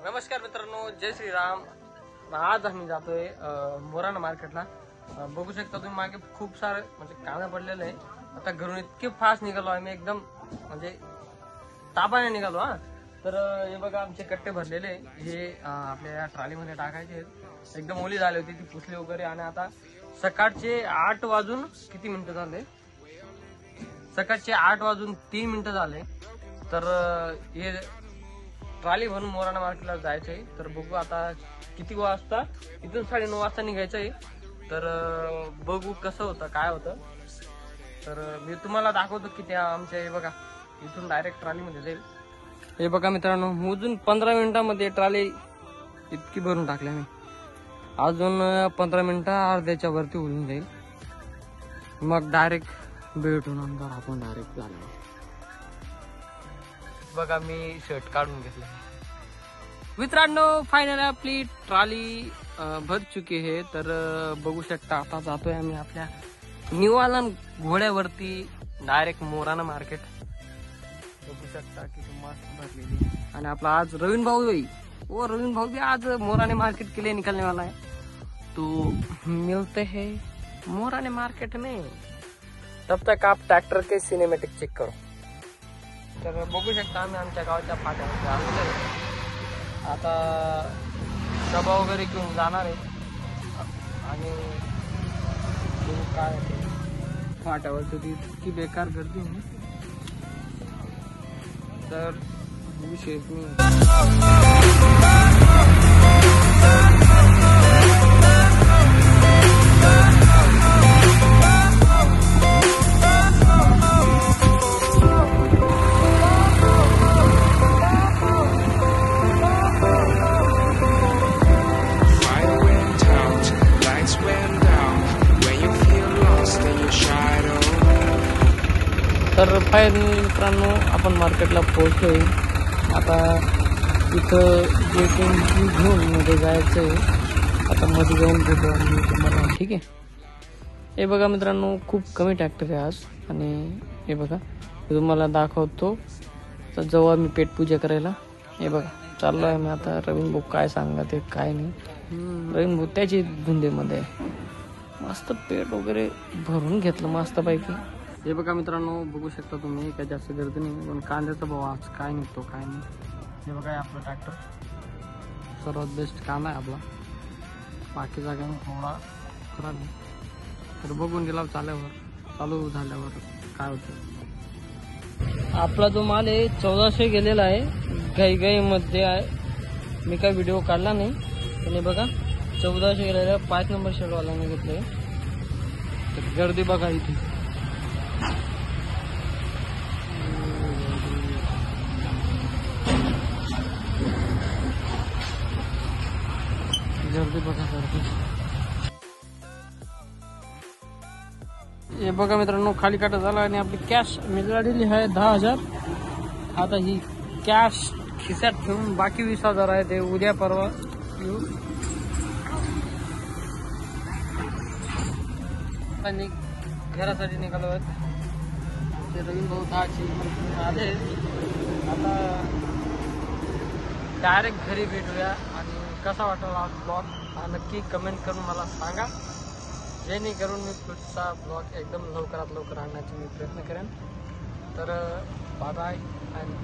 नमस्कार मित्रांनो, जय श्रीराम। आज आम्ही जातोय मोराना मार्केटला। बघू शकता तुम्ही मागे खूप सारे म्हणजे कामे पडलेले आहे। आता घरून इतके फास्ट निघालो आम्ही, एकदम म्हणजे तापाने निघालो। तर हे बघा आमचे कट्टे भरलेले, हे आपल्या ट्रॉलीमध्ये टाकायचे। एकदम ओली झाली होती ती, पुसली वगैरे। आणि आता सकाळचे 8 वाजून किती मिनिटं झाले, सकाळचे 8 वाजून 3 मिनिटं झाले। तर हे ट्रॉली भरून मोराना मार्केटला जायचंय। तर बघू आता किती वाजता, इथून 9:30 वाजता निघायचंय। तर बघू कसं होतं काय होतं। तर मी तुम्हाला दाखवतो की त्या आमच्या हे बघा इथून डायरेक्ट ट्रॉलीमध्ये जाईल। हे बघा मित्रांनो, मोजून 15 मिनिटांमध्ये ट्रॉली इतकी भरून टाकली मी। अजून 15 मिनिटं अर्ध्याच्या वरती होऊन जाईल, मग डायरेक्ट भेटू नंतर आपण डायरेक्ट जाणार। बघा मी शर्ट काढून घेतलं मित्रांनो। फायनल आपली ट्रॉली भर चुकी आहे। तर बघू शकता आता जातोय आम्ही आपल्या निवालन घोड्यावरती डायरेक्ट मोराना मार्केट। बघू शकता की मस्त भरलेली। आणि आपला आज रवीन भाऊ भी आज मोराने मार्केट के लिए निकलने वाला है। तो मिलते हैं मोराने मार्केट में, तब तक आप ट्रैक्टर के सिनेमैटिक चेक करो। तर बघू शकता आम्ही आमच्या गावाच्या फाट्यावरती आलेलो। आता डबा वगैरे घेऊन जाणार आहे। आणि काय फाट्यावरती इतकी बेकार गर्दी आहे, तर विशेष तर फायनली मित्रांनो आपण मार्केटला पोहोचलोय। आता इथं वेटिंग घेऊन मध्ये जायचंय। आता मध्ये जाऊन भेटू आम्ही तुम्हाला, ठीक आहे। हे बघा मित्रांनो, खूप कमी ट्रॅक्टर आहे आज। आणि हे बघा तुम्हाला दाखवतो। तर जाऊ आम्ही पेटपूजा करायला। हे बघा चाललो आहे मी आता। रवीन भाऊ काय सांगा ते काय नाही, रवीन भाऊ त्याची धुंदीमध्ये मस्त पेट वगैरे भरून घेतलं मस्त पैकी। हे बघा मित्रांनो, बघू शकता तुम्ही काय जास्त गर्दी नाही, पण कांद्याचा भाव आज काय निघतो काय नाही। हे बघा आपलं ट्रॅक्टर सर्वात बेस्ट काम आहे आपला, बाकी जागांना थोडा खराब आहे। तर बघून गेला चालू झाल्यावर काय होतं। आपला जो माल आहे 1400 गेलेला आहे, घाई मध्ये आहे। मी काय व्हिडिओ काढला नाही, पण बघा 1400 गेलेला 5 नंबर शेडवाल्याने घेतलंय। तर गर्दी बघा इथे, गर्दी बघा गर्दी। हे बघा मित्रांनो, खाली काटा झाला आणि आपली कॅश मिळालेली आहे 10,000। आता ही कॅश खिशात ठेवून बाकी 20,000 आहे ते उद्या परवा येऊ। आणि घरासाठी निघालो आहेत। ते रवीन भाऊ 10ची आले। आता डायरेक्ट घरी भेटूया। आणि कसा वाटला हा ब्लॉग हा नक्की कमेंट करून मला सांगा, जेणेकरून मी पुढचा ब्लॉग एकदम लवकरात लवकर आणण्याचा मी प्रयत्न करेन। तर बाय बाय आणि